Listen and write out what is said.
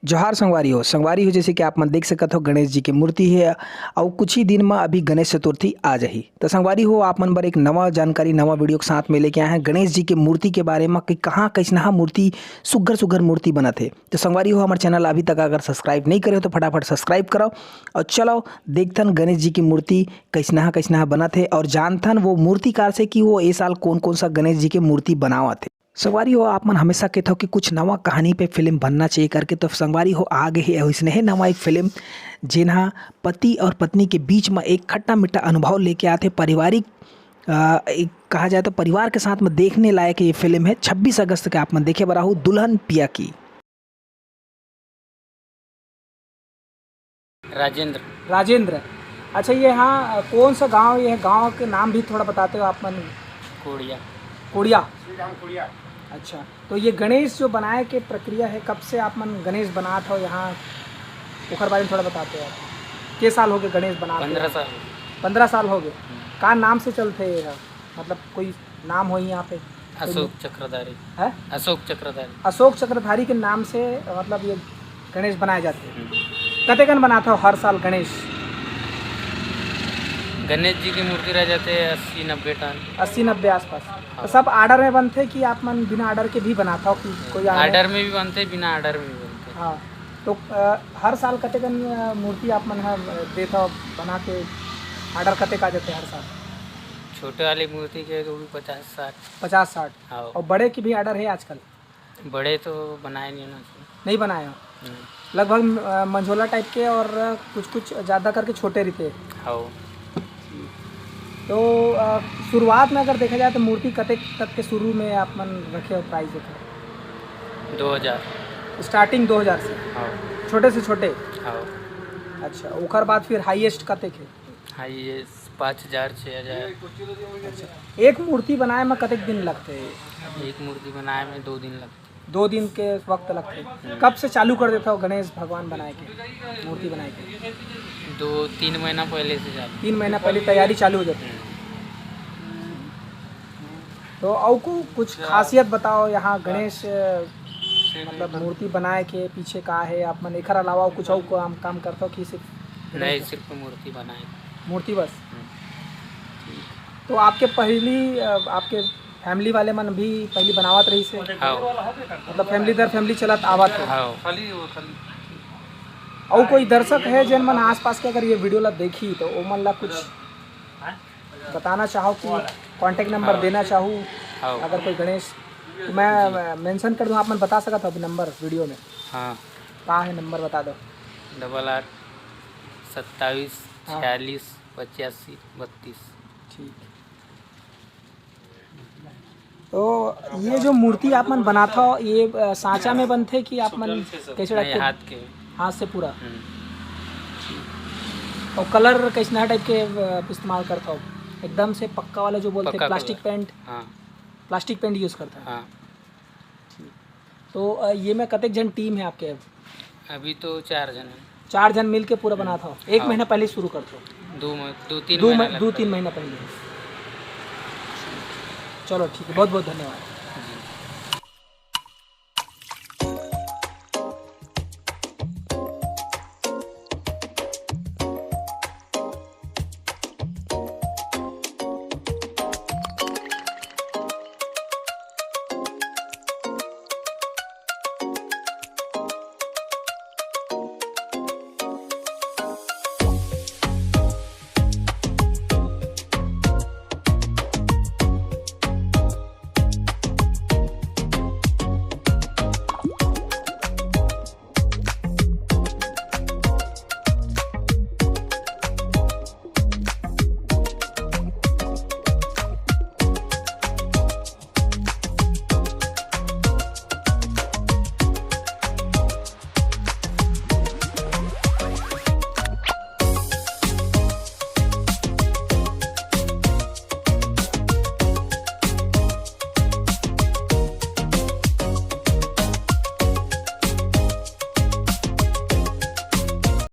जोहार संगवारी हो जैसे कि आप मन देख सकत हो गणेश जी की मूर्ति है और कुछ ही दिन में अभी गणेश चतुर्थी आ जाही। तो संगवारी हो आप मन बर एक नवा जानकारी नवा वीडियो के साथ में लेके आए हैं गणेश जी की मूर्ति के बारे में कि कहाँ कैसना मूर्ति सुग्घर सुग्घर मूर्ति बनत है। तो संगवारी हो हमारे चैनल अभी तक अगर सब्सक्राइब नहीं करे हो तो फटाफट सब्सक्राइब करो और चलो देखथन गणेश जी की मूर्ति कैसना बनत है और जानथन वो मूर्तिकार से कि वो ए साल कौन कौन सा गणेश जी की मूर्ति बनावत है। संगवारी हो आप मन हमेशा कहते हो कि कुछ नवा कहानी पे फिल्म बनना चाहिए करके, तो संगवारी हो आगे ही ऐसने है नवा एक फिल्म जिन्हा पति और पत्नी के बीच में एक खट्टा मीठा अनुभव लेके आते पारिवारिक एक कहा जाए तो परिवार के साथ में देखने लायक ये फिल्म है। 26 अगस्त के आप मन देखे बराहू दुल्हन पिया की। राजेंद्र अच्छा, ये हाँ कौन सा गांव, ये गांव के नाम भी थोड़ा बताते हो आप मन? कोड़िया। अच्छा, तो ये गणेश जो बनाए के प्रक्रिया है, कब से आप मन गणेश बनात हो यहाँ, ओखर बारे में थोड़ा बताते हो आप? के साल हो गए गणेश बना? 15 साल हो गए। का नाम से चलते है, मतलब कोई नाम हो यहाँ पे? अशोक चक्रधारी है। अशोक चक्रधारी के नाम से मतलब ये गणेश बनाए जाते हैं। कतेकन बनाता हो हर साल गणेश जी की मूर्ति रह जाते हैं 80-90 टन। 80-90 आसपास। तो सब आर्डर में बनते कि आप मन बिना आर्डर के भी बनाता हो कि कोई आर्डर में भी बनते बिना आर्डर में भी बनते? हाँ, तो हर साल कतेकन मूर्ति आप मन देता हो बना के? आर्डर कते का जाते हर साल? छोटे वाली मूर्ति के तो भी 50-60। हाँ। और बड़े की भी आर्डर है आजकल? बड़े तो बनाए नहीं बनाए हो? लगभग मंझोला टाइप के और कुछ ज़्यादा करके छोटे रहते। हाँ। तो शुरुआत में अगर देखा जाए तो मूर्ति कते तक के शुरू में आप मन रखे हो प्राइस? 2000 स्टार्टिंग 2000 से? हाँ। छोटे से छोटे? हाँ। अच्छा, ओकर बाद फिर हाईएस्ट कते के? हाईएस्ट 5000-6000। अच्छा, एक मूर्ति बनाए में कतेक दिन लगते हैं? एक मूर्ति बनाए में 2 दिन लगते। 2 दिन के वक्त लगते। कब से चालू कर देता हो गणेश भगवान बनाए के, मूर्ति बनाए के? 2-3 महीना पहले से चालू। 3 महीना पहले तैयारी चालू हो जाती है। तो और को कुछ खासियत बताओ यहाँ गणेश मतलब मूर्ति बनाए के पीछे का है? आप मन एकर अलावा कुछ और काम करते हो कि सिर्फ? नहीं, सिर्फ मूर्ति बनाए। मूर्ति बस? तो आपके आपके फैमिली वाले मन भी पहली बनावत रही से? मतलब फैमिली दर फैमिली चलत आवत है। और कोई दर्शक है जिन मन आसपास के अगर ये वीडियो ला देखी तो वो मन ला कुछ बताना चाहो कि कांटेक्ट नंबर देना चाहूँ अगर कोई गणेश, तो मैं मेंशन कर दूँ, आप मन बता सकता हो अभी नंबर वीडियो में? हाँ। कहाँ है नंबर बता दो? 88 27 46 85 32। ठीक। तो ये जो मूर्ति आप मन बनाता हो ये सांचा में बनते कि आप मन कैसे रखते? हाथ से पूरा। और कलर कैसना टाइप के इस्तेमाल करता हो? एकदम से पक्का वाला जो बोलते हैं प्लास्टिक पेंट? हाँ। प्लास्टिक पेंट यूज़ करता है। हाँ। तो ये में कतेक जन टीम है आपके? अभी तो 4 जन है। 4 जन मिल के पूरा बनाता हो? 1 महीना पहले शुरू करते हो? 2-3 महीना पहले। चलो ठीक है, बहुत बहुत धन्यवाद।